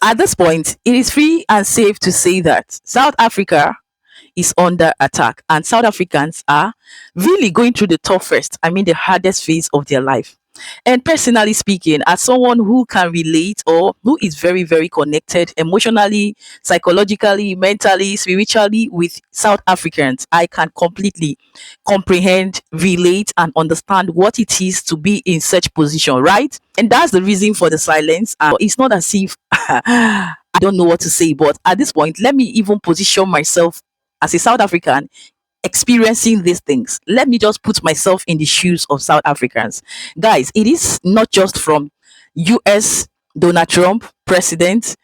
At this point, it is free and safe to say that South Africa is under attack and South Africans are really going through the toughest, I mean, the hardest phase of their life. And personally speaking, as someone who can relate or who is very, very connected emotionally, psychologically, mentally, spiritually with South Africans, I can completely comprehend, relate, and understand what it is to be in such position, right? And that's the reason for the silence. And it's not as if I don't know what to say, but at this point, let me even position myself as a South African experiencing these things. Let me just put myself in the shoes of South Africans. Guys, it is not just from US Donald Trump, president.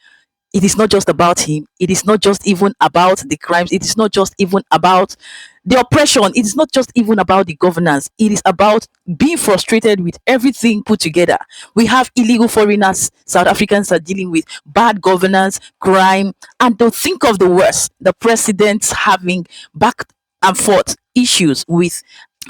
It is not just about him. It is not just even about the crimes. It is not just even about the oppression. It is not just even about the governance. It is about being frustrated with everything put together. We have illegal foreigners. South Africans are dealing with bad governance, crime, and don't think of the worst. The president's having back and forth issues with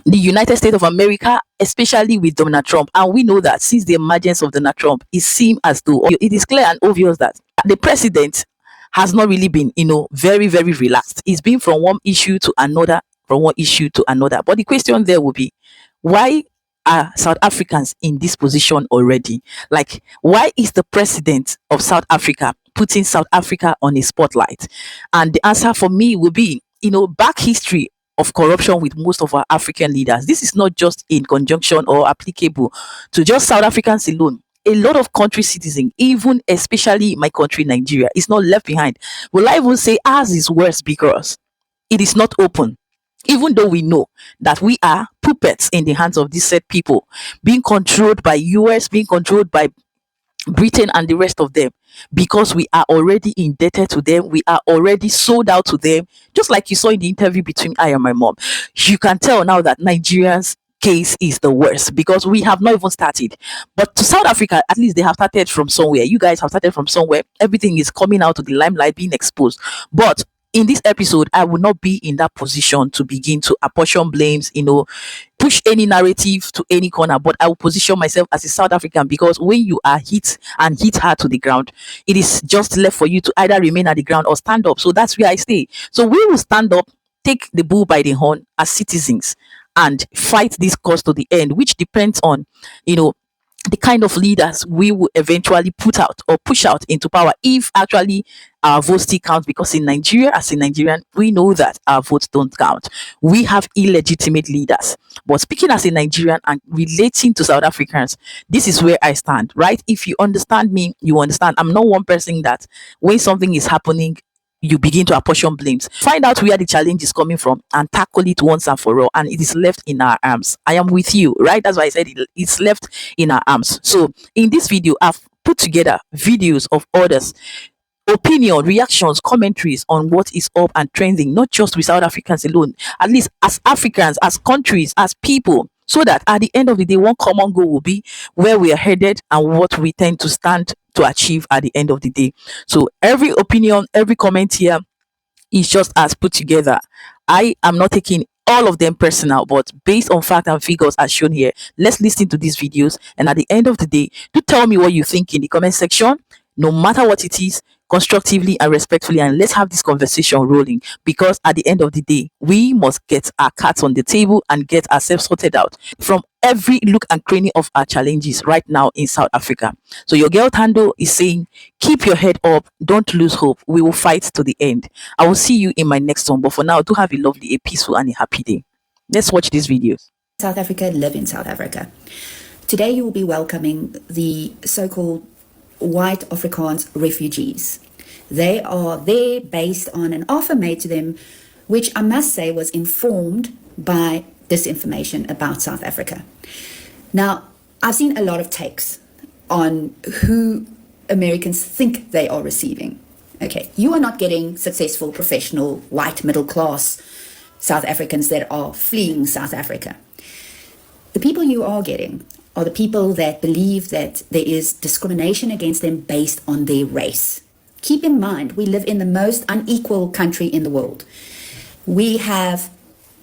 the United States of America, especially with Donald Trump. And we know that since the emergence of Donald Trump, it seems as though it is clear and obvious that the president has not really been, very, very relaxed. He's been from one issue to another, from one issue to another. But the question there will be, why are South Africans in this position already? Like, why is the president of South Africa putting South Africa on a spotlight? And the answer for me will be, back history of corruption with most of our African leaders. This is not just in conjunction or applicable to just South Africans alone. A lot of country citizens, even especially my country, Nigeria, is not left behind. Will I even say ours is worse because it is not open? Even though we know that we are puppets in the hands of these said people, being controlled by US, being controlled by Britain and the rest of them, because we are already indebted to them, we are already sold out to them. Just like you saw in the interview between I and my mom, you can tell now that Nigerians case is the worst because we have not even started. But to South Africa, at least they have started from somewhere. You guys have started from somewhere. Everything is coming out to the limelight, being exposed. But in this episode, I will not be in that position to begin to apportion blames, push any narrative to any corner, but I will position myself as a South African because when you are hit and hit hard to the ground, it is just left for you to either remain at the ground or stand up. So that's where I stay. So we will stand up, take the bull by the horn as citizens and fight this cause to the end, which depends on, the kind of leaders we will eventually put out or push out into power if actually our votes still count, because in Nigeria, as a Nigerian, we know that our votes don't count. We have illegitimate leaders. But speaking as a Nigerian and relating to South Africans, this is where I stand, right? If you understand me, you understand. I'm not one person that when something is happening, you begin to apportion blames. Find out where the challenge is coming from and tackle it once and for all. And it is left in our arms. I am with you, right? That's why I said it's left in our arms. So in this video, I've put together videos of others, opinion, reactions, commentaries on what is up and trending, not just with South Africans alone, at least as Africans, as countries, as people, so that at the end of the day, one common goal will be where we are headed and what we tend to stand to achieve at the end of the day. So every opinion, every comment here is just as put together. I am not taking all of them personal, but based on fact and figures as shown here. Let's listen to these videos, and at the end of the day, do tell me what you think in the comment section, no matter what it is, constructively and respectfully, and let's have this conversation rolling, because at the end of the day, we must get our cards on the table and get ourselves sorted out from every look and cranny of our challenges right now in South Africa. So your girl Tando is saying, keep your head up, don't lose hope, we will fight to the end. I will see you in my next one, but for now, do have a lovely, a peaceful and a happy day. Let's watch these videos. South Africa, live in South Africa. Today you will be welcoming the so-called white Afrikaans refugees. They are there based on an offer made to them, which I must say was informed by disinformation about South Africa. Now, I've seen a lot of takes on who Americans think they are receiving. Okay, you are not getting successful, professional, white, middle class South Africans that are fleeing South Africa. The people you are getting are the people that believe that there is discrimination against them based on their race. Keep in mind, we live in the most unequal country in the world. We have,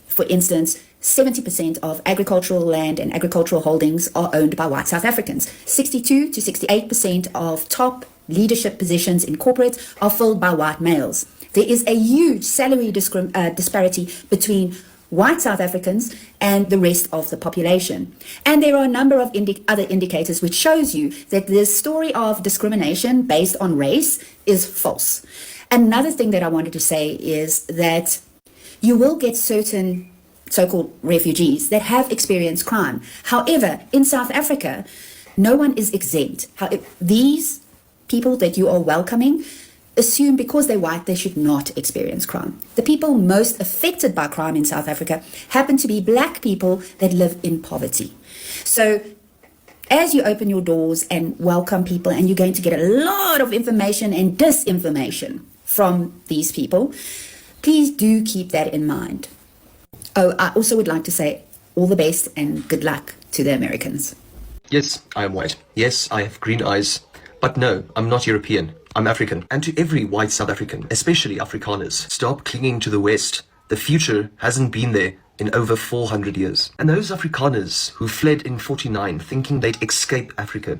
for instance, 70% of agricultural land and agricultural holdings are owned by white South Africans. 62 to 68% of top leadership positions in corporate are filled by white males. There is a huge salary disparity between white South Africans and the rest of the population. And there are a number of other indicators which shows you that this story of discrimination based on race is false. Another thing that I wanted to say is that you will get certain so-called refugees that have experienced crime. However, in South Africa, no one is exempt. These people that you are welcoming assume because they're white, they should not experience crime. The people most affected by crime in South Africa happen to be black people that live in poverty. So as you open your doors and welcome people, and you're going to get a lot of information and disinformation from these people, please do keep that in mind. Oh, I also would like to say all the best and good luck to the Americans. Yes, I am white. Yes, I have green eyes. But no, I'm not European. I'm African. And to every white South African, especially Afrikaners, stop clinging to the West. The future hasn't been there in over 400 years. And those Afrikaners who fled in 49 thinking they'd escape Africa,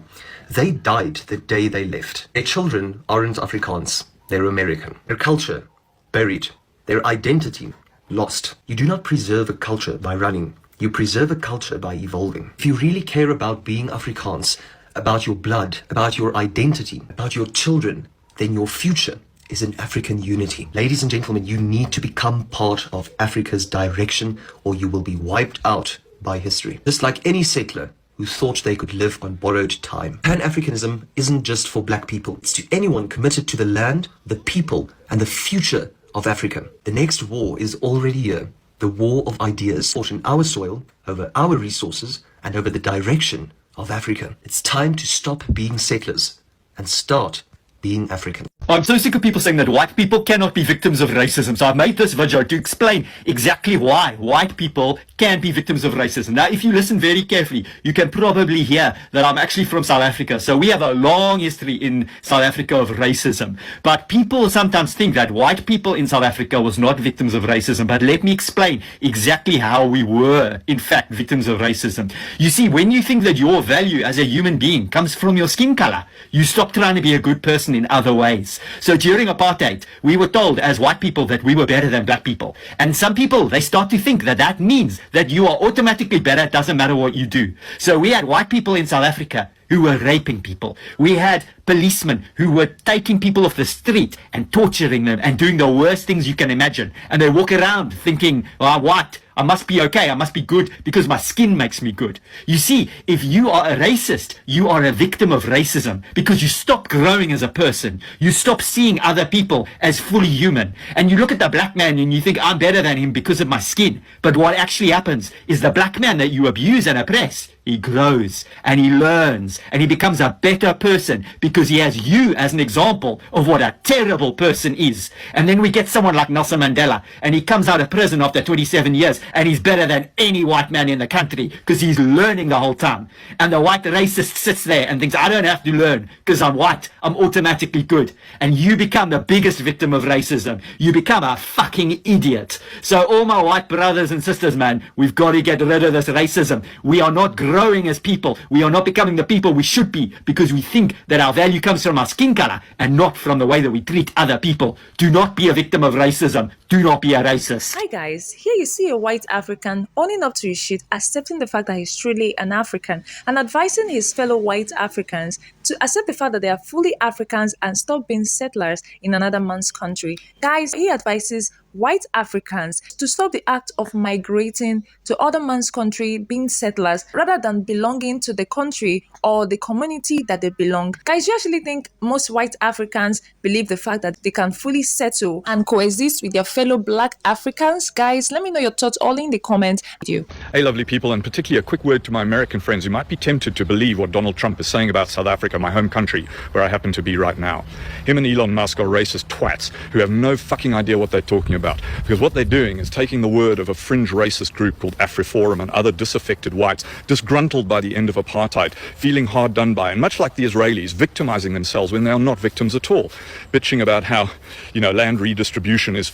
they died the day they left. Their children aren't Afrikaans, they're American. Their culture, buried. Their identity, lost. You do not preserve a culture by running. You preserve a culture by evolving. If you really care about being Afrikaans, about your blood, about your identity, about your children, then your future is in African unity. Ladies and gentlemen, you need to become part of Africa's direction, or you will be wiped out by history. Just like any settler who thought they could live on borrowed time. Pan-Africanism isn't just for black people. It's to anyone committed to the land, the people, and the future of Africa. The next war is already here. The war of ideas fought in our soil, over our resources, and over the direction of Africa. It's time to stop being settlers and start being African. I'm so sick of people saying that white people cannot be victims of racism. So I've made this video to explain exactly why white people can be victims of racism. Now, if you listen very carefully, you can probably hear that I'm actually from South Africa. So we have a long history in South Africa of racism. But people sometimes think that white people in South Africa was not victims of racism. But let me explain exactly how we were, in fact, victims of racism. You see, when you think that your value as a human being comes from your skin color, you stop trying to be a good person in other ways. So during apartheid, we were told as white people that we were better than black people. And some people, they start to think that that means that you are automatically better. It doesn't matter what you do. So we had white people in South Africa who were raping people. We had policemen who were taking people off the street and torturing them and doing the worst things you can imagine. And they walk around thinking, oh, I'm white. I must be okay. I must be good because my skin makes me good. You see, if you are a racist, you are a victim of racism because you stop growing as a person. You stop seeing other people as fully human. And you look at the black man and you think, I'm better than him because of my skin. But what actually happens is the black man that you abuse and oppress, he grows and he learns and he becomes a better person because he has you as an example of what a terrible person is. And then we get someone like Nelson Mandela and he comes out of prison after 27 years and he's better than any white man in the country because he's learning the whole time. And the white racist sits there and thinks, I don't have to learn because I'm white. I'm automatically good. And you become the biggest victim of racism. You become a fucking idiot. So all my white brothers and sisters, man, we've got to get rid of this racism. We are not growing as people. We are not becoming the people we should be because we think that our value comes from our skin color and not from the way that we treat other people. Do not be a victim of racism. Do not be a racist. Hi guys, here you see a white African owning up to his shit, accepting the fact that he's truly an African and advising his fellow white Africans to accept the fact that they are fully Africans and stop being settlers in another man's country. Guys, he advises white Africans to stop the act of migrating to other man's country, being settlers, rather than belonging to the country or the community that they belong. Guys, you actually think most white Africans believe the fact that they can fully settle and coexist with their fellow black Africans? Guys, let me know your thoughts all in the comments. Hey, lovely people, and particularly a quick word to my American friends who might be tempted to believe what Donald Trump is saying about South Africa, my home country, where I happen to be right now. Him and Elon Musk are racist twats who have no fucking idea what they're talking about. about. Because what they're doing is taking the word of a fringe racist group called AfriForum and other disaffected whites, disgruntled by the end of apartheid, feeling hard done by, and much like the Israelis, victimizing themselves when they are not victims at all, bitching about how, land redistribution is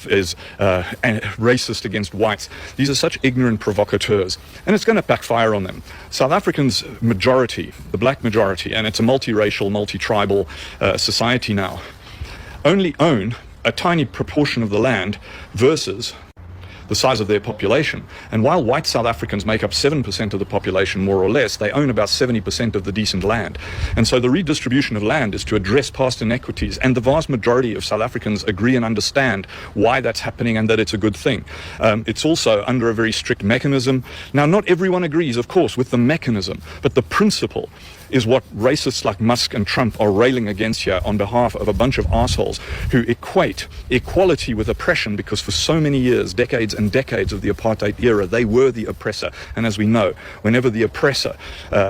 racist against whites. These are such ignorant provocateurs, and it's going to backfire on them. South Africans' majority, the black majority, and it's a multiracial, multi-tribal society now, only own a tiny proportion of the land versus the size of their population. And while white South Africans make up 7% of the population, more or less, they own about 70% of the decent land. And so the redistribution of land is to address past inequities, and the vast majority of South Africans agree and understand why that's happening and that it's a good thing. It's also under a very strict mechanism. Now, not everyone agrees, of course, with the mechanism, but the principle is what racists like Musk and Trump are railing against here on behalf of a bunch of assholes who equate equality with oppression, because for so many years, decades and decades of the apartheid era, they were the oppressor. And as we know, whenever the oppressor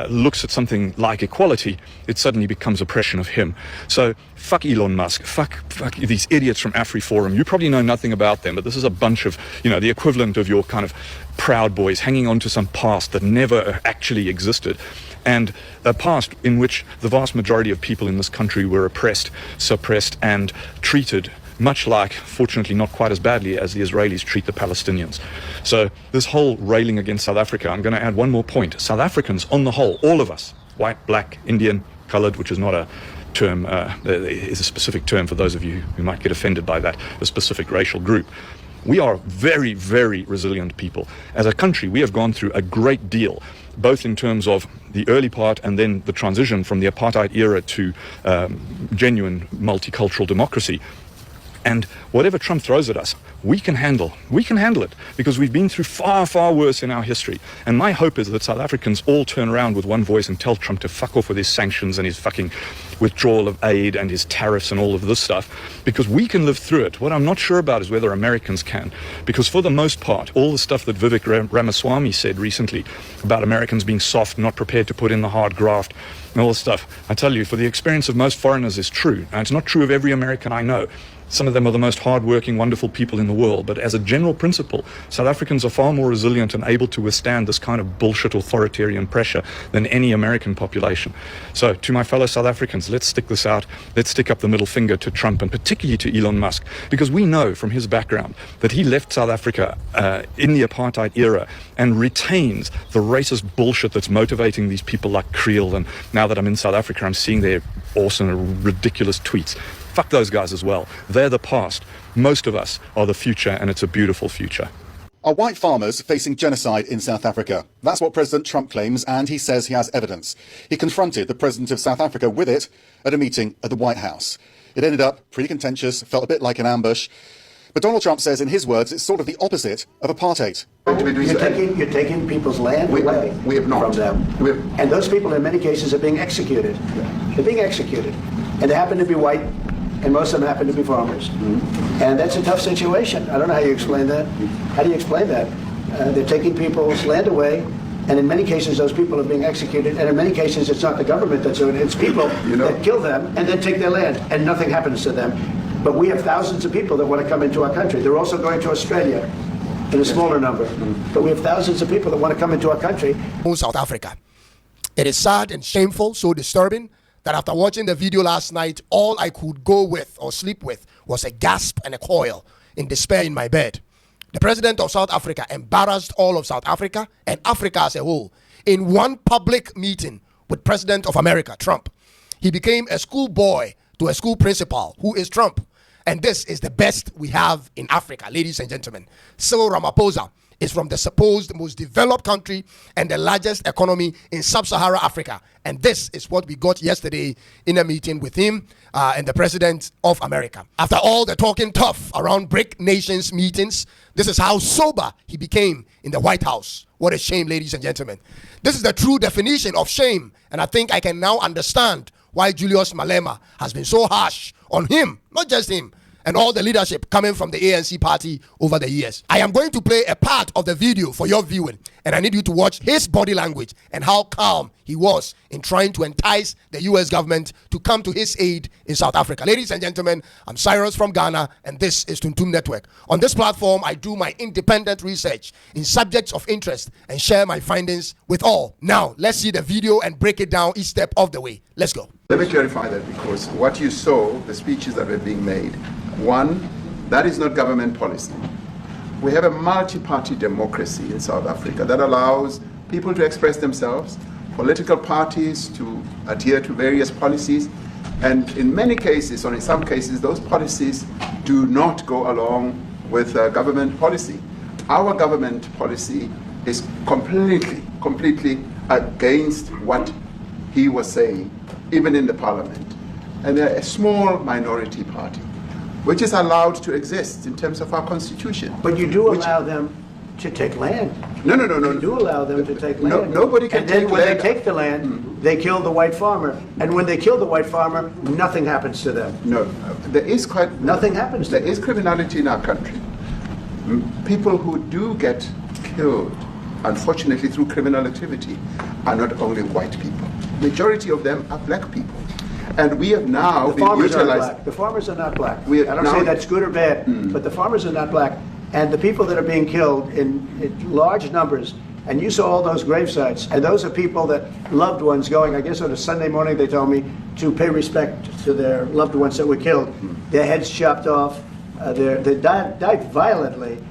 looks at something like equality, it suddenly becomes oppression of him. So fuck Elon Musk, fuck these idiots from AfriForum. You probably know nothing about them, but this is a bunch of, the equivalent of your kind of Proud Boys hanging on to some past that never actually existed. And a past in which the vast majority of people in this country were oppressed, suppressed, and treated much like, fortunately not quite as badly as the Israelis treat the Palestinians. So this whole railing against South Africa, I'm going to add one more point. South Africans on the whole, all of us, white, black, Indian, colored, which is not a term, there is a specific term for those of you who might get offended by that, a specific racial group. We are very, very resilient people. As a country, we have gone through a great deal, both in terms of the early part and then the transition from the apartheid era to genuine multicultural democracy. And whatever Trump throws at us, we can handle it, because we've been through far, far worse in our history. And my hope is that South Africans all turn around with one voice and tell Trump to fuck off with his sanctions and his fucking withdrawal of aid and his tariffs and all of this stuff, because we can live through it. What I'm not sure about is whether Americans can, because for the most part, all the stuff that Vivek Ramaswamy said recently about Americans being soft, not prepared to put in the hard graft, and all this stuff, I tell you, for the experience of most foreigners is true. Now, it's not true of every American I know. Some of them are the most hardworking, wonderful people in the world. But as a general principle, South Africans are far more resilient and able to withstand this kind of bullshit authoritarian pressure than any American population. So to my fellow South Africans, let's stick this out. Let's stick up the middle finger to Trump, and particularly to Elon Musk, because we know from his background that he left South Africa in the apartheid era and retains the racist bullshit that's motivating these people like Creel. And now that I'm in South Africa, I'm seeing their awesome, ridiculous tweets. Fuck those guys as well. They're the past. Most of us are the future, and it's a beautiful future. Are white farmers facing genocide in South Africa? That's what President Trump claims, and he says he has evidence. He confronted the president of South Africa with it at a meeting at the White House. It ended up pretty contentious, felt a bit like an ambush. But Donald Trump says, in his words, it's sort of the opposite of apartheid. You're taking people's land away from them. And those people, in many cases, are being executed. They're being executed. And they happen to be white, and most of them happen to be farmers. And that's a tough situation. I don't know how you explain that. How do you explain that? They're taking people's land away, and in many cases those people are being executed, and in many cases it's not the government that's doing it, it's people that kill them and then take their land, and nothing happens to them. But we have thousands of people that want to come into our country. They're also going to Australia in a smaller number. But we have thousands of people that want to come into our country. South Africa. It is sad and shameful, so disturbing, that after watching the video last night, all I could go with or sleep with was a gasp and a coil in despair in my bed. The president of South Africa embarrassed all of South Africa and Africa as a whole in one public meeting with President of America, Trump. He became a schoolboy to a school principal who is Trump. And this is the best we have in Africa, ladies and gentlemen. Cyril Ramaphosa is from the supposed most developed country and the largest economy in sub-Saharan Africa. And this is what we got yesterday in a meeting with him and the president of America. After all the talking tough around BRIC nations meetings, this is how sober he became in the White House. What a shame, ladies and gentlemen. This is the true definition of shame. And I think I can now understand why Julius Malema has been so harsh on him, not just him, and all the leadership coming from the ANC party over the years. I am going to play a part of the video for your viewing, and I need you to watch his body language and how calm he was in trying to entice the US government to come to his aid in South Africa. Ladies and gentlemen, I'm Cyrus from Ghana, and this is Tuntum Network. On this platform, I do my independent research in subjects of interest and share my findings with all. Now, let's see the video and break it down each step of the way. Let's go. Let me clarify that, because what you saw, the speeches that were being made, one, that is not government policy. We have a multi-party democracy in South Africa that allows people to express themselves, political parties to adhere to various policies, and in many cases, or in some cases, those policies do not go along with government policy. Our government policy is completely against what he was saying, even in the parliament. And they're a small minority party, which is allowed to exist in terms of our constitution. But you do allow them to take land. No. You do allow them to take land. Nobody can take land. And then when land. they take the land, they kill the white farmer. And when they kill the white farmer, nothing happens to them. No, there is Nothing happens to them. There is criminality in our country. People who do get killed, unfortunately through criminal activity, are not only white people. Majority of them are black people. And we have now The farmers are black. The farmers are not black. I don't say that's good or bad, but the farmers are not black. And the people that are being killed in large numbers, and you saw all those grave sites, and those are people that loved ones going, I guess on a Sunday morning they told me, to pay respect to their loved ones that were killed. Their heads chopped off, they died violently.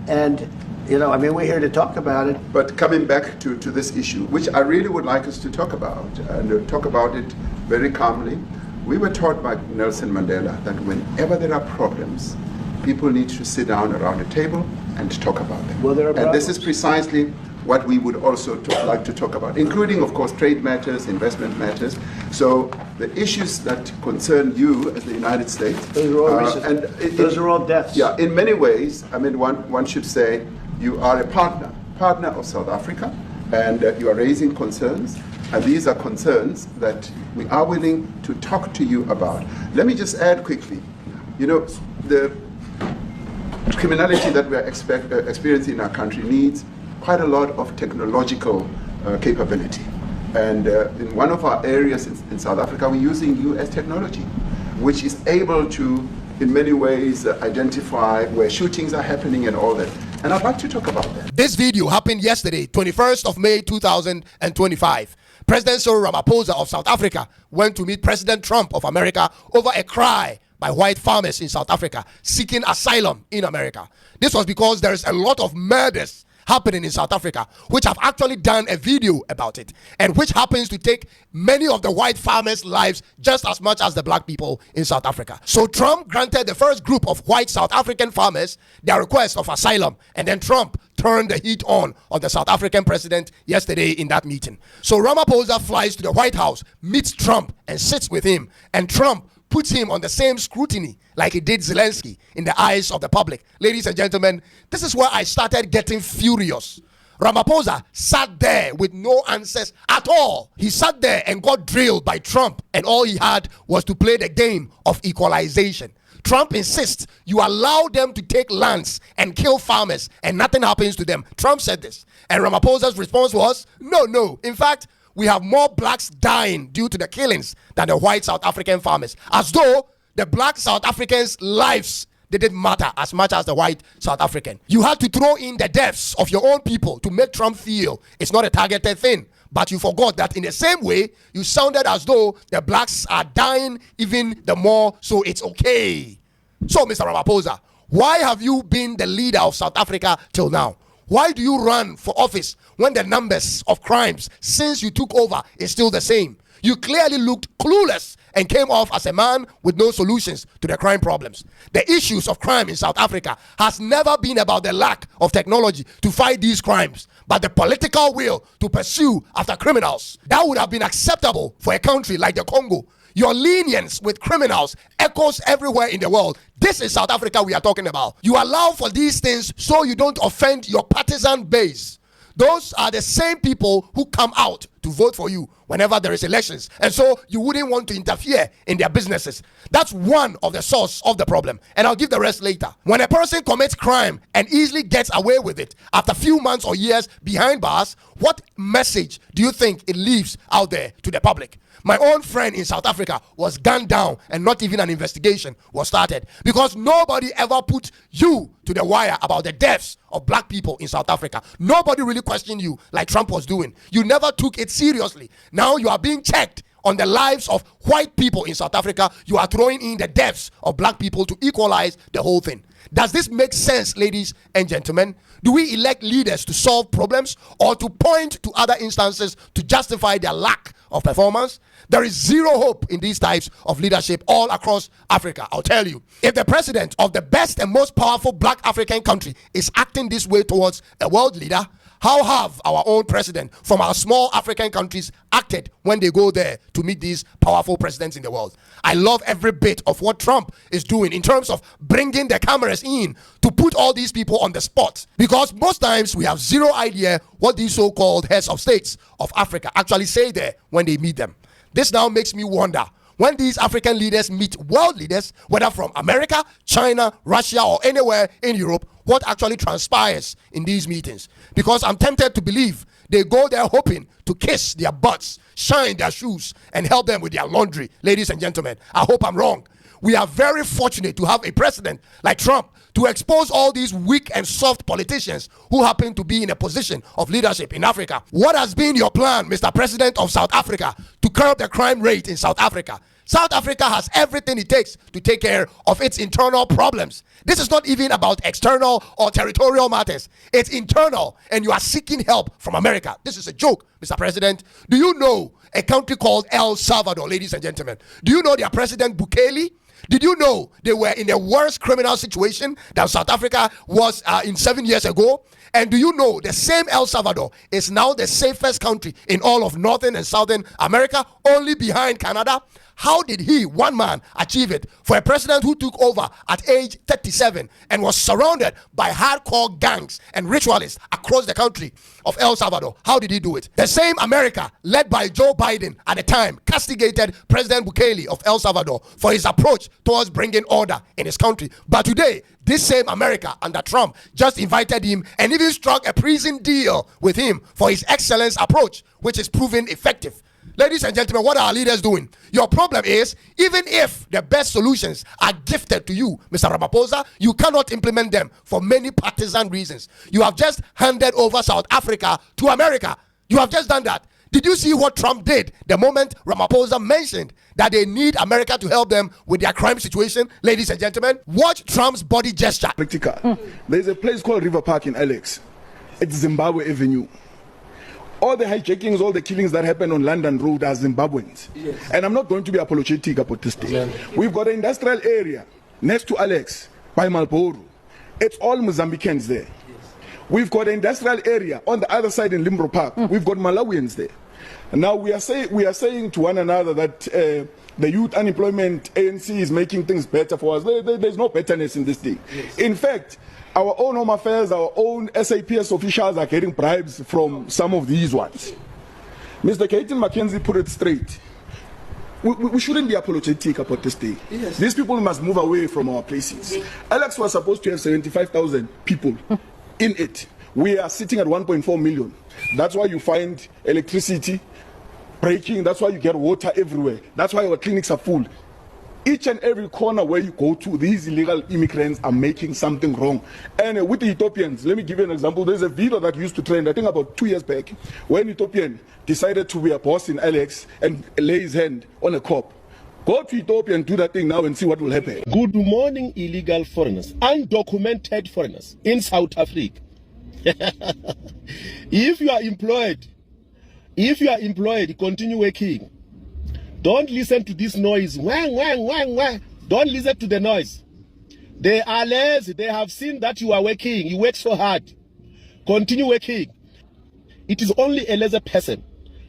And, you know, I mean, we're here to talk about it. But coming back to this issue, which I really would like us to talk about, and talk about it very calmly, we were taught by Nelson Mandela that whenever there are problems, people need to sit down around a table and talk about them. Well, there are and this problems. is precisely what we would also like to talk about, including, of course, trade matters, investment matters. So the issues that concern you as the United States, Those are all recent. Those are all deaths. Yeah, in many ways, I mean, one should say you are a partner of South Africa, and you are raising concerns, and these are concerns that we are willing to talk to you about. Let me just add quickly, you know, the criminality that we are experiencing in our country needs quite a lot of technological capability. And in one of our areas in South Africa, we're using US technology, which is able to, in many ways, identify where shootings are happening and all that. And I'd like to talk about that. This video happened yesterday, 21st of May 2025. President Cyril Ramaphosa of South Africa went to meet President Trump of America over a cry by white farmers in South Africa seeking asylum in America. This was because there is a lot of murders happening in South Africa, which have actually done a video about it, and which happens to take many of the white farmers' lives just as much as the black people in South Africa. So Trump granted the first group of white South African farmers their request of asylum, and then Trump turned the heat on the South African president yesterday in that meeting. So Ramaphosa flies to the White House, meets Trump, and sits with him, and Trump puts him on the same scrutiny like he did Zelensky in the eyes of the public. Ladies and gentlemen, this is where I started getting furious. Ramaphosa sat there with no answers at all. He sat there and got drilled by Trump, and all he had was to play the game of equalization. Trump insists you allow them to take lands and kill farmers and nothing happens to them. Trump said this. And Ramaphosa's response was, no. In fact, we have more blacks dying due to the killings than the white South African farmers. As though the black South Africans' lives didn't matter as much as the white South African. You had to throw in the deaths of your own people to make Trump feel it's not a targeted thing. But you forgot that in the same way, you sounded as though the blacks are dying even the more, so it's okay. So, Mr. Ramaphosa, why have you been the leader of South Africa till now? Why do you run for office when the numbers of crimes since you took over is still the same? You clearly looked clueless and came off as a man with no solutions to the crime problems. The issues of crime in South Africa has never been about the lack of technology to fight these crimes, but the political will to pursue after criminals. That would have been acceptable for a country like the Congo. Your lenience with criminals echoes everywhere in the world. This is South Africa we are talking about. You allow for these things so you don't offend your partisan base. Those are the same people who come out to vote for you whenever there is elections. And so you wouldn't want to interfere in their businesses. That's one of the source of the problem. And I'll give the rest later. When a person commits crime and easily gets away with it after a few months or years behind bars, what message do you think it leaves out there to the public? My own friend in South Africa was gunned down and not even an investigation was started because nobody ever put you to the wire about the deaths of black people in South Africa. Nobody really questioned you like Trump was doing. You never took it seriously. Now you are being checked on the lives of white people in South Africa. You are throwing in the deaths of black people to equalize the whole thing. Does this make sense, ladies and gentlemen? Do we elect leaders to solve problems or to point to other instances to justify their lack of performance? There is zero hope in these types of leadership all across Africa. I'll tell you, if the president of the best and most powerful black African country is acting this way towards a world leader, how have our own president from our small African countries acted when they go there to meet these powerful presidents in the world? I love every bit of what Trump is doing in terms of bringing the cameras in to put all these people on the spot, because most times we have zero idea what these so-called heads of states of Africa actually say there when they meet them. This now makes me wonder, when these African leaders meet world leaders, whether from America, China, Russia, or anywhere in Europe, what actually transpires in these meetings? Because I'm tempted to believe they go there hoping to kiss their butts, shine their shoes, and help them with their laundry. Ladies and gentlemen, I hope I'm wrong. We are very fortunate to have a president like Trump to expose all these weak and soft politicians who happen to be in a position of leadership in Africa. What has been your plan, Mr. President of South Africa, to curb the crime rate in South Africa? South Africa has everything it takes to take care of its internal problems. This is not even about external or territorial matters. It's internal, and you are seeking help from America. This is a joke, Mr. President. Do you know a country called El Salvador, ladies and gentlemen? Do you know their president, Bukele? Did you know they were in a worse criminal situation than South Africa was in 7 years ago? And do you know the same El Salvador is now the safest country in all of Northern and Southern America, only behind Canada? How did he, one man, achieve it? For a president who took over at age 37 and was surrounded by hardcore gangs and ritualists across the country of El Salvador, how did he do it? The same America, led by Joe Biden at the time, castigated President Bukele of El Salvador for his approach towards bringing order in his country. But today, this same America under Trump just invited him and even struck a prison deal with him for his excellence approach, which is proven effective. Ladies and gentlemen, what are our leaders doing? Your problem is, even if the best solutions are gifted to you, Mr. Ramaphosa, you cannot implement them for many partisan reasons. You have just handed over South Africa to America. You have just done that. Did you see what Trump did the moment Ramaphosa mentioned that they need America to help them with their crime situation? Ladies and gentlemen, watch Trump's body gesture. There's a place called River Park in Alex. It's Zimbabwe Avenue. All the hijackings, all the killings that happen on London Road are Zimbabweans. Yes. And I'm not going to be apologetic about this thing. Yeah. We've got an industrial area next to Alex by Malboro. It's all Mozambicans there. Yes. We've got an industrial area on the other side in Limbro Park. We've got Malawians there. And now we are saying to one another that the youth unemployment ANC is making things better for us. There's no betterness in this thing. Yes. In fact, our own Home Affairs, our own SAPS officials are getting bribes from some of these ones. Mr. Caton McKenzie put it straight. We shouldn't be apologetic about this thing. Yes. These people must move away from our places. Alex was supposed to have 75,000 people in it. We are sitting at 1.4 million. That's why you find electricity breaking. That's why you get water everywhere. That's why our clinics are full. Each and every corner where you go to, these illegal immigrants are making something wrong. And with the Ethiopians, let me give you an example. There's a video that used to trend, I think about 2 years back, when Ethiopian decided to be a boss in Alex and lay his hand on a cop. Go to Ethiopia and do that thing now and see what will happen. Good morning, illegal foreigners, undocumented foreigners in South Africa. If you are employed, continue working. Don't listen to this noise. Wang, wang, wang, wang. Don't listen to the noise. They are lazy. They have seen that you are working. You work so hard. Continue working. It is only a lazy person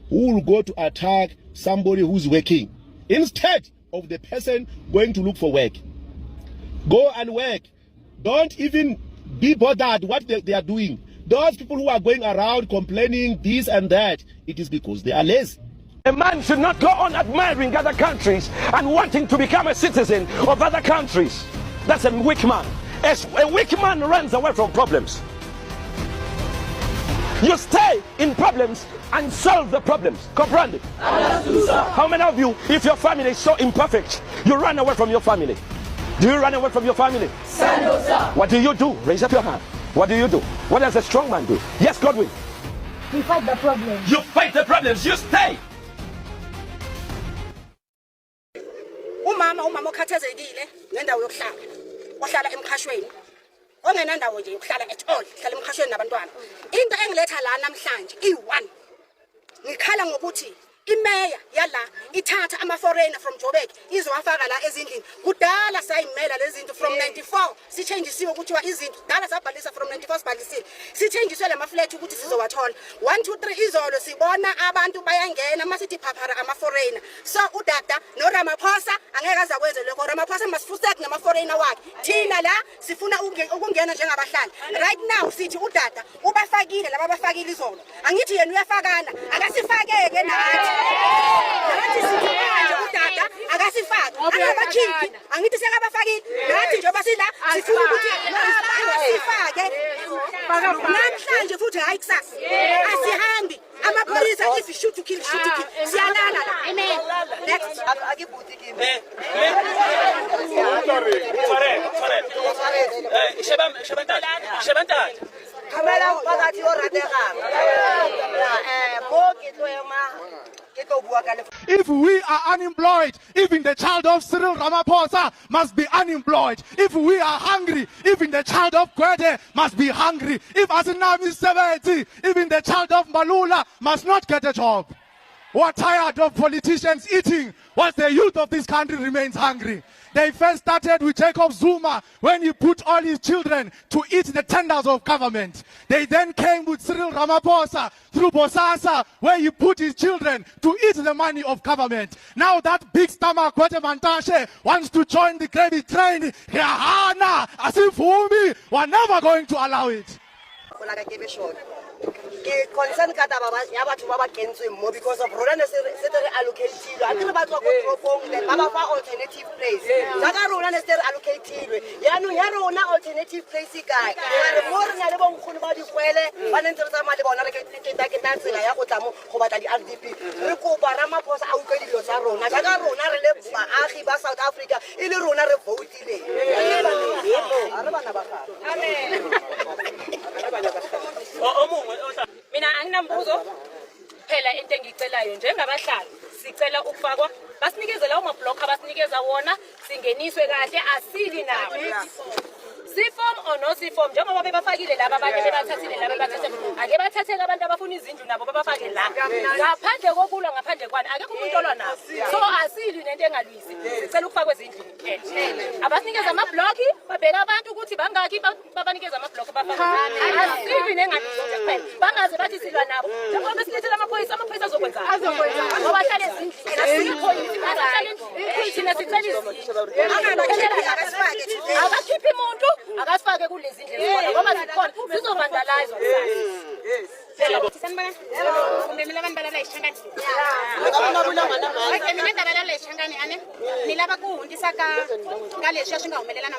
who will go to attack somebody who's working instead of the person going to look for work. Go and work. Don't even be bothered what they are doing. Those people who are going around complaining this and that, it is because they are lazy. A man should not go on admiring other countries and wanting to become a citizen of other countries. That's a weak man. A weak man runs away from problems. You stay in problems and solve the problems. Comprende? How many of you, if your family is so imperfect, you run away from your family? Do you run away from your family? What do you do? Raise up your hand. What do you do? What does a strong man do? Yes, Godwin. We fight the problems. You fight the problems. You stay. Umama okhathazekile ngendawo yokuhlala. Ohlala emkhashweni. Ongenandawo nje yokuhlala at all. Hlala emkhashweni nabantwana. Into engiletha la namhlanje i1. Ngikhala ngokuthi imeya yala ithatha ama-foreigner from Joburg izowafaka la ezindlini. Kudala sayimela lezi zinto from 94 sichangeisiwe ukuthiwa izinto dala sabhalisa from 94 sibhalisile sichangeiswe lama-flat ukuthi sizowathola 1 2 3 izolo sibona abantu bayangena masithi phaphara ama-foreigner. So udada noRamaphosa angeke azakwenze lokho. Ramaphosa masifuseke nama-foreigner wakhe. Thina la sifuna ukungena njengabahlali. Right now sithi udada ubafakile laba bafakile izolo. Angithi yena uyafakana akasifakeke nathi. Nathi sithi manje udada akasifaki. Akabakhiphi. Angithi sekabafakile. Nathi njengoba sila sifuna ukuthi asifake. Namhlanje futhi hayi kusasa. Asihambi. Amapholisa if you shoot to kill, shoot to kill. Siyalala la. Amen. Next. Akibuthi kimi. Shebantata. Kamela phakathi yoratega. Mo ke tloema. If we are unemployed, even the child of Cyril Ramaphosa must be unemployed. If we are hungry, even the child of Gwede must be hungry. If Asinami is 70, even the child of Malula must not get a job. We're tired of politicians eating whilst the youth of this country remains hungry. They first started with Jacob Zuma when he put all his children to eat the tenders of government. They then came with Cyril Ramaphosa through Bosasa where he put his children to eat the money of government. Now that big stomach Gwede Mantashe wants to join the gravy train. Yahana, Asifumi, we're never going to allow it. Concern ka taba ya batho ba ba kentsweng mo because of rona se re allocated a tlo ba tswa go tropong le ba ba fa alternative place ka rona ne se re allocated yaanong ya rona alternative place guy re mo re na le bonkgoni ba dikwele ba neng re tsa mali bona re ke tsela ya go tla mo go batla di RDP re kopa Ramaphosa a utlwe dilo tsa rona ka rona re le baagi ba South Africa e le rona re voteile are bana ba gago amen. Mina anginambuzo phela into engicelayo njengabahlali sicela ukufakwa basinikeze lawo mablock abasinikeza wona singeniswe kahle asili nabo siform or no siform njengoba bebafakile laba abanye bebathathile laba bebathathe ake bathatheke abantu abafuna izindlu nabo babafake la ngaphandle kokulwa ngaphandle kwani akekho umuntu olwa nabo so asili nento engalwisi sicela ukufakwe ezindlini abasinikeza amablock babheka abantu ukuthi bangaki babanikeza amablock bafake asili nengalwisi nje kuphela bangaze bathi silwa nabo njengoba besilethela amaphoyisa azokwenza ngoba hlale ezindlini asikho bahlale endlini thina sicela izindlu abakhiphi umuntu akasifake kulezi ndlela ngoba zikhona sizovandalize Hello. Kumemela abantu balala ishangani. Okay, mina ndabala ishangani ane. Nilaba kuhundisa ka leswi ya swi nga humelelana.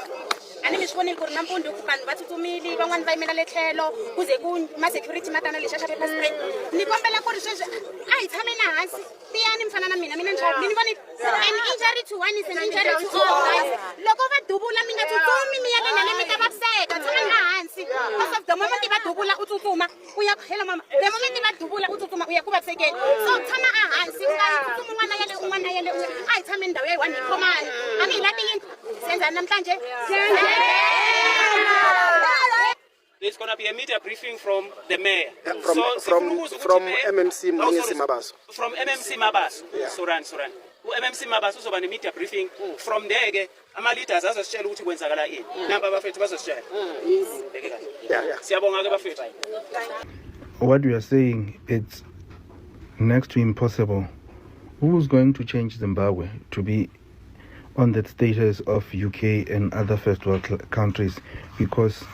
Ani mi swivonile ku ri na mpundu ku vanhu va tsutsumile van'wana va yimela letlhelo kuze ku ma security matana leswi ya xa paper spray. Ni kombela ku ri sweswi a hi tshame na hansi. Tiyani mfana na mina njalo. Ni voni an injury to one is an injury to all guys. Loko va dubula mi nga tsutsumi mi ya le mi ta vaviseka tshame na hansi. Because of the moment va dubula u tsutsuma u ya hela mama. The moment va dubula u tsutsuma u ya ku vavisekeni. So tshama a hansi u nga tsutsuma un'wana yale a hi tshame ndhawu ya 1 hi khomani. A mi lati yini senza namhlanje. There's going to be a media briefing from the mayor. From MMC Mabaso. From MMC Mabaso. Yeah. Soran. MMC Mabaso uzoba ne media briefing from there ke ama leaders azositshela ukuthi kwenzakala yini. Namba bafethu bazositshela. Yeah. Siyabonga ke bafethu. What we are saying, it's next to impossible. Who's going to change Zimbabwe to be on that status of UK and other first world countries? Because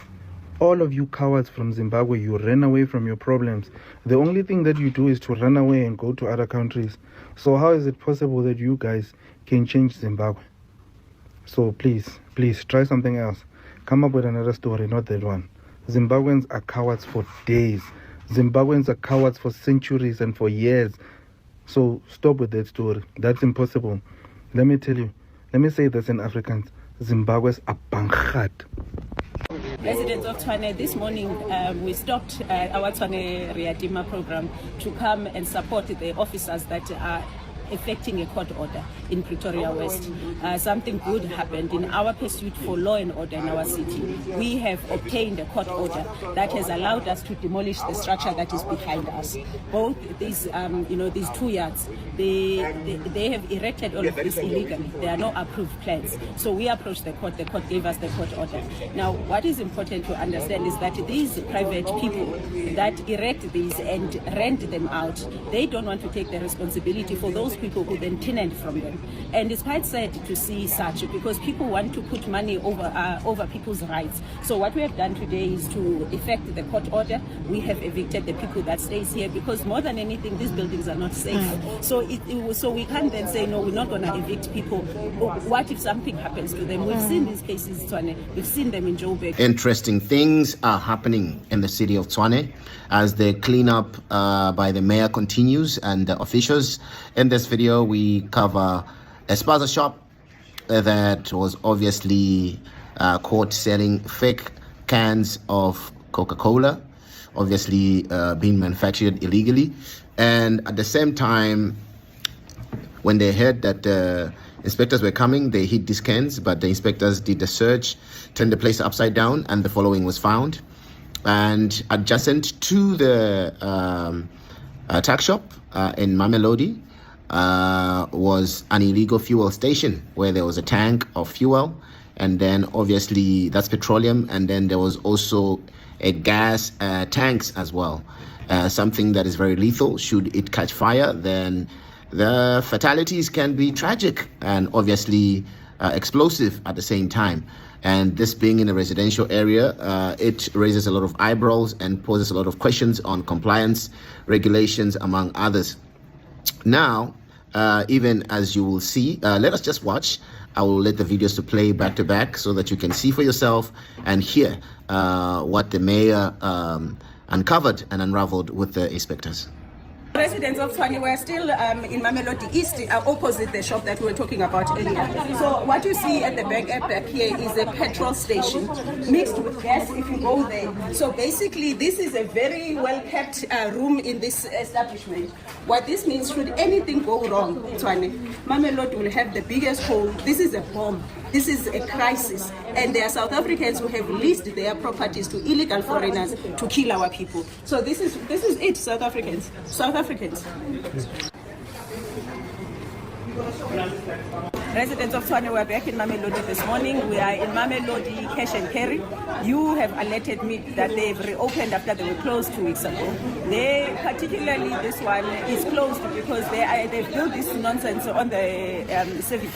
All of you cowards from Zimbabwe, you ran away from your problems. The only thing that you do is to run away and go to other countries. So how is it possible that you guys can change Zimbabwe? So please, try something else. Come up with another story, not that one. Zimbabweans are cowards for days. Zimbabweans are cowards for centuries and for years. So stop with that story. That's impossible. Let me tell you. Let me say this in Afrikaans. Zimbabwe's are bankhat. Residents of Tshwane, this morning we stopped our Tshwane Readima program to come and support the officers that are effecting a court order in Pretoria West. Something good happened in our pursuit for law and order in our city. We have obtained a court order that has allowed us to demolish the structure that is behind us. Both these, these 2 yards, they have erected all of this illegally. There are no approved plans. So we approached the court gave us the court order. Now, what is important to understand is that these private people that erect these and rent them out, they don't want to take the responsibility for those people who then tenant from them. And it's quite sad to see such, because people want to put money over people's rights. So what we have done today is to effect the court order. We have evicted the people that stays here, because more than anything, these buildings are not safe. So we can't then say, no, we're not going to evict people. What if something happens to them? We've seen these cases, Tshwane. We've seen them in Joburg. Interesting things are happening in the city of Tshwane as the cleanup by the mayor continues and the officials. In this video, we cover a spaza shop that was obviously caught selling fake cans of Coca-Cola, obviously being manufactured illegally. And at the same time, when they heard that the inspectors were coming, they hid these cans, but the inspectors did the search, turned the place upside down, and the following was found. And adjacent to the tax shop in Mamelodi was an illegal fuel station where there was a tank of fuel, and then obviously that's petroleum, and then there was also a gas tanks as well, something that is very lethal. Should it catch fire, then the fatalities can be tragic and obviously explosive at the same time. And this being in a residential area, it raises a lot of eyebrows and poses a lot of questions on compliance, regulations, among others. Now, even as you will see, let us just watch. I will let the videos to play back to back so that you can see for yourself and hear what the mayor uncovered and unraveled with the inspectors. Residents of Tshwane were still in Mamelodi East, opposite the shop that we were talking about earlier. So what you see at the back here is a petrol station mixed with gas if you go there. So basically this is a very well kept room in this establishment. What this means, should anything go wrong, Tshwane, Mamelodi will have the biggest hole. This is a bomb. This is a crisis. And there are South Africans who have leased their properties to illegal foreigners to kill our people. So this is it, South Africans. South Africans. Residents of Tshwane were back in Mamelodi this morning. We are in Mamelodi Cash and Carry. You have alerted me that they've reopened after they were closed 2 weeks ago. They, particularly this one, is closed because they've built this nonsense on the civic.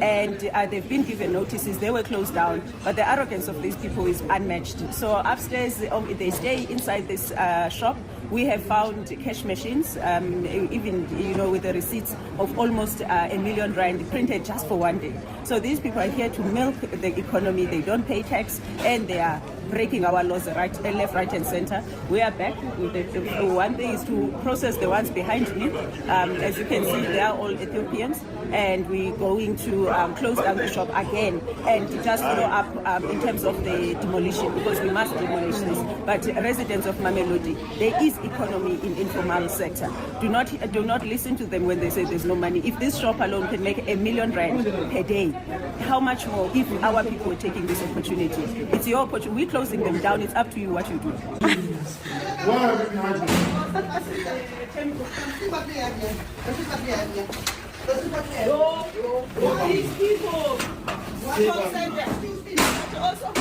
And they've been given notices. They were closed down, but the arrogance of these people is unmatched. So upstairs, they stay inside this shop. We have found cash machines, even with the receipts of almost R1 million printed just for one day. So these people are here to milk the economy. They don't pay tax, and they are breaking our laws left, right, and center. We are back. The one thing is to process the ones behind me. As you can see, they are all Ethiopians, and we're going to close down the shop again and just follow up in terms of the demolition, because we must demolish this. But residents of Mamelodi, there is economy in informal sector. Do not listen to them when they say there's no money. If this shop alone can make R1 million per day, how much more if our people are taking this opportunity? It's your opportunity. We're closing them down. It's up to you what you do. These people, also,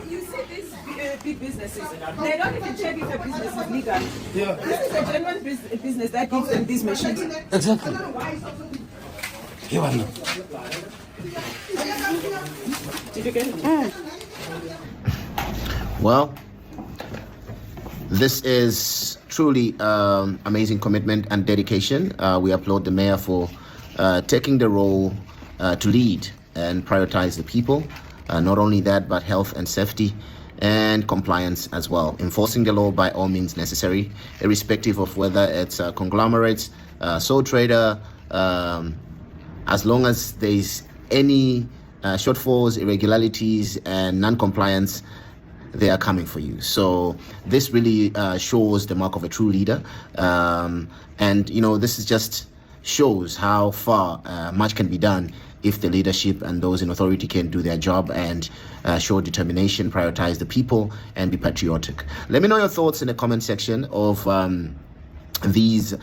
you see these big businesses, they don't even check if the business is legal. Yeah. This is a genuine business that gives them these machines. Exactly. Did you get it? Well, this is truly amazing commitment and dedication. We applaud the mayor for taking the role to lead and prioritize the people. Not only that, but health and safety and compliance as well. Enforcing the law by all means necessary, irrespective of whether it's conglomerates, sole trader, as long as there's any shortfalls, irregularities, and non-compliance, they are coming for you. So this really shows the mark of a true leader. And, you know, this is just shows how far much can be done if the leadership and those in authority can do their job and show determination, prioritize the people, and be patriotic. Let me know your thoughts in the comment section of these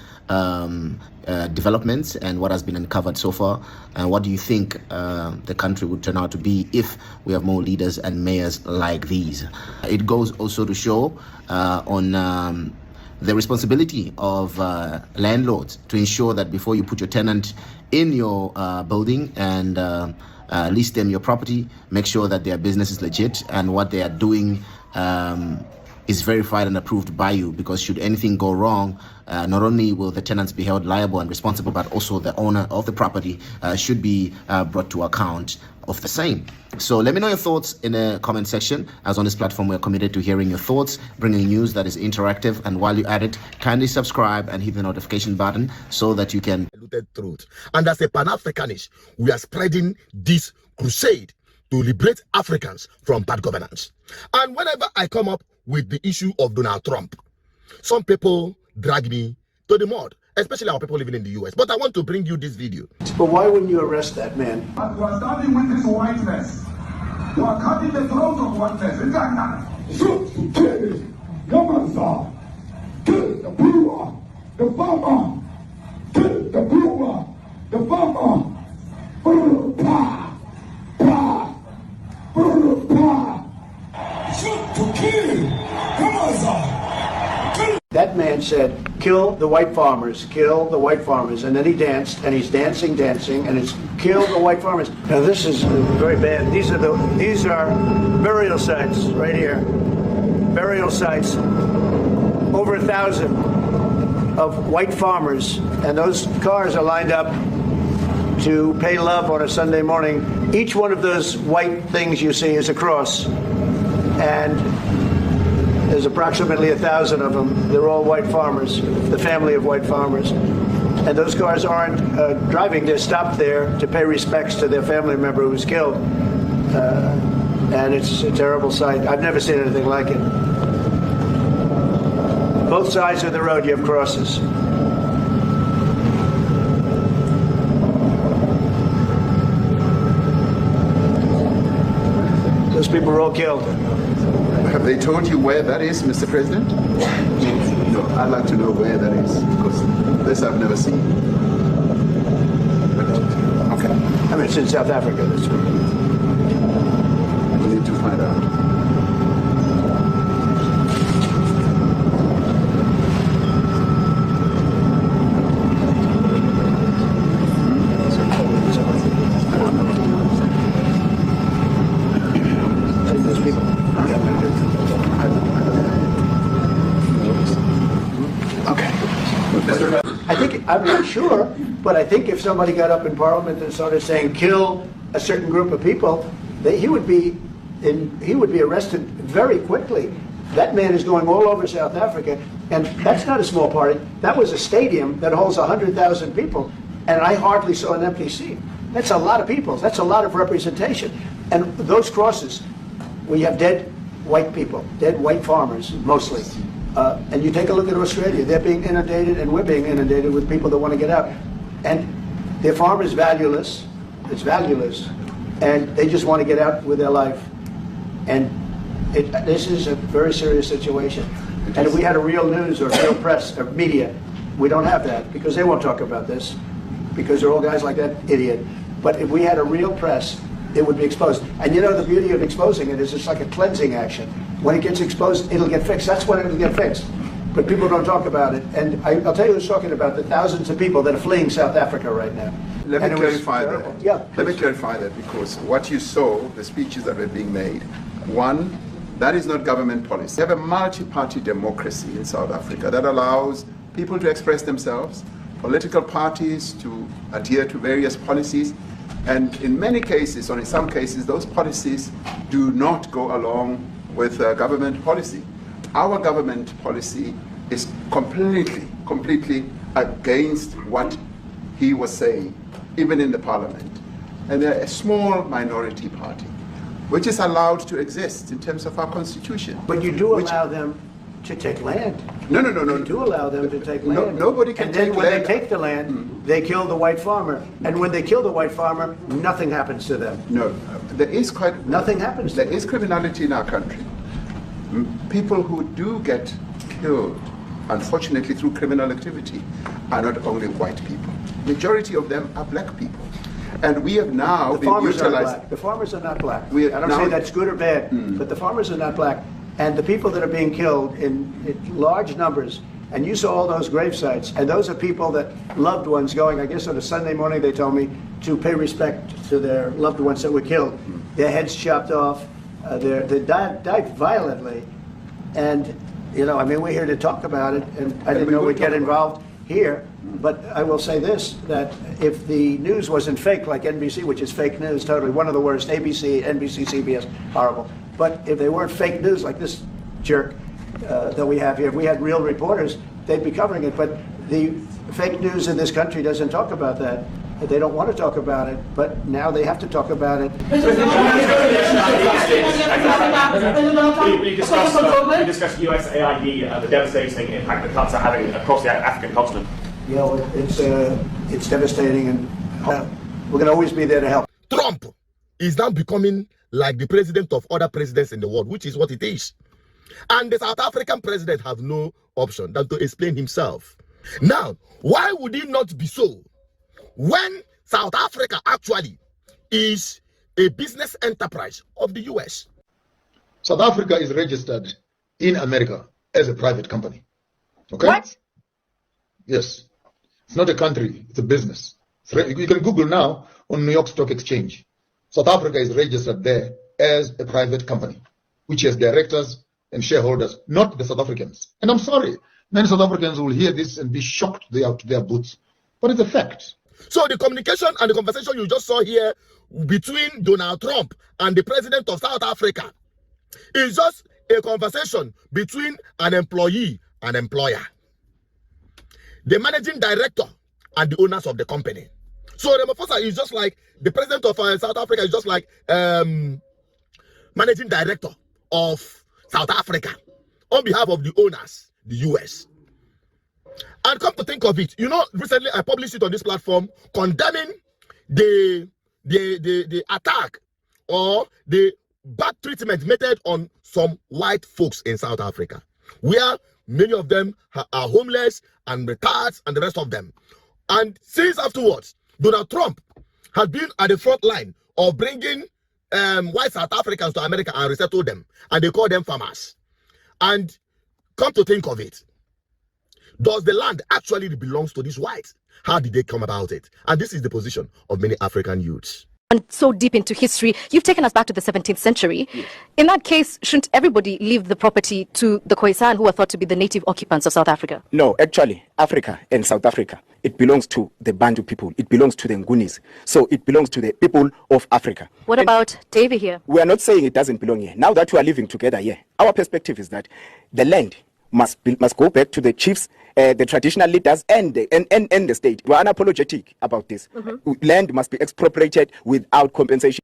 developments and what has been uncovered so far. And what do you think the country would turn out to be if we have more leaders and mayors like these? It goes also to show on the responsibility of landlords to ensure that before you put your tenant in your building and lease them your property, make sure that their business is legit and what they are doing is verified and approved by you, because should anything go wrong, not only will the tenants be held liable and responsible, but also the owner of the property should be brought to account of the same. So let me know your thoughts in the comment section. As on this platform, we're committed to hearing your thoughts, bringing news that is interactive, and while you're at it, kindly subscribe and hit the notification button so that you can truth. And as a Pan-Africanist, we are spreading this crusade to liberate Africans from bad governance. And whenever I come up with the issue of Donald Trump, some people drag me to the mud, especially our people living in the US. But I want to bring you this video. But why wouldn't you arrest that man? You are starting with this whiteness. You are cutting the throat of whiteness. Shoot to kill. Come kill the poor, the farmer. Kill the poor, the farmer. Shoot to kill. Come on, sir. That man said, kill the white farmers, kill the white farmers. And then he danced, and he's dancing, and it's kill the white farmers. Now this is very bad. These are burial sites right here. Burial sites. Over 1,000 of white farmers. And those cars are lined up to pay love on a Sunday morning. Each one of those white things you see is a cross. And there's approximately 1,000 of them. They're all white farmers, the family of white farmers. And those cars aren't driving. They're stopped there to pay respects to their family member who was killed. And it's a terrible sight. I've never seen anything like it. Both sides of the road, you have crosses. Those people were all killed. Have they told you where that is, Mr. President? No, I'd like to know where that is, because this I've never seen. Okay. I mean, it's in South Africa. That's we need to find out. I'm not sure, but I think if somebody got up in Parliament and started saying kill a certain group of people, he would be arrested very quickly. That man is going all over South Africa, and that's not a small party. That was a stadium that holds 100,000 people, and I hardly saw an empty seat. That's a lot of people. That's a lot of representation. And those crosses, we have dead white people, dead white farmers mostly. And you take a look at Australia, they're being inundated, and we're being inundated with people that want to get out. And their farm is valueless, it's valueless, and they just want to get out with their life. And this is a very serious situation. And if we had a real news or real press or media, we don't have that, because they won't talk about this, because they're all guys like that idiot. But if we had a real press, it would be exposed. And you know, the beauty of exposing it is it's like a cleansing action. When it gets exposed, it'll get fixed. That's when it'll get fixed. But people don't talk about it. And I'll tell you who's talking about the thousands of people that are fleeing South Africa right now. Let me clarify that. Yeah. Let me clarify that, because what you saw, the speeches that were being made, one, That is not government policy. We have a multi-party democracy in South Africa that allows people to express themselves, political parties to adhere to various policies, and in many cases, or in some cases, those policies do not go along with government policy. Our government policy is completely against what he was saying, even in the parliament. And they're a small minority party, which is allowed to exist in terms of our constitution. But you do allow them to take land. No. You do allow them to take land. Nobody can take land. And then when they take the land, they kill the white farmer. And when they kill the white farmer, nothing happens to them. No, there is nothing happens. There is criminality in our country. People who do get killed, unfortunately, through criminal activity, are not only white people. Majority of them are black people. And we have now the been farmers are utilized. black. The farmers are not black. We I don't say that's good or bad, but the farmers are not black. And the people that are being killed in large numbers, and you saw all those grave sites, and those are people that loved ones going, I guess on a Sunday morning they told me, to pay respect to their loved ones that were killed. Their heads chopped off, they died violently. And, you know, I mean, we're here to talk about it, and I didn't know we'd get involved here. But I will say this, that if the news wasn't fake, like NBC, which is fake news, totally, one of the worst, ABC, NBC, CBS, horrible. But if they weren't fake news like this jerk that we have here, if we had real reporters, they'd be covering it. But the fake news in this country doesn't talk about that. They don't want to talk about it, but now they have to talk about it. We discussed USAID, the devastating impact the cuts are having across the African continent. You know, it's devastating, and we're going to always be there to help. Trump is now becoming like the president of other presidents in the world, which is what it is. And the South African president have no option than to explain himself. Now, why would it not be so when South Africa actually is a business enterprise of the US? South Africa is registered in America as a private company. Okay? What? Yes. It's not a country, it's a business. You can Google now on New York Stock Exchange. South Africa is registered there as a private company, which has directors and shareholders, not the South Africans. And I'm sorry, many South Africans will hear this and be shocked to their boots. But it's a fact. So the communication and the conversation you just saw here between Donald Trump and the president of South Africa is just a conversation between an employee and employer, the managing director and the owners of the company. So Ramaphosa is just like the president of South Africa is just like managing director of South Africa on behalf of the owners, the US. And come to think of it, you know, recently I published it on this platform condemning the attack or the bad treatment meted on some white folks in South Africa, where many of them are homeless and retards and the rest of them. And since afterwards, Donald Trump has been at the front line of bringing white South Africans to America and resettle them, and they call them farmers. And come to think of it, does the land actually belongs to these whites? How did they come about it? And this is the position of many African youths. And so deep into history, you've taken us back to the 17th century. Yes. In that case, shouldn't everybody leave the property to the Khoisan, who are thought to be the native occupants of South Africa? No, actually, Africa and South Africa, it belongs to the Bantu people. It belongs to the Ngunis. So it belongs to the people of Africa. What about Davy here? We are not saying it doesn't belong here. Now that we are living together here, our perspective is that the land must go back to the chiefs, the traditional leaders, and the state. We are unapologetic about this. Land must be expropriated without compensation.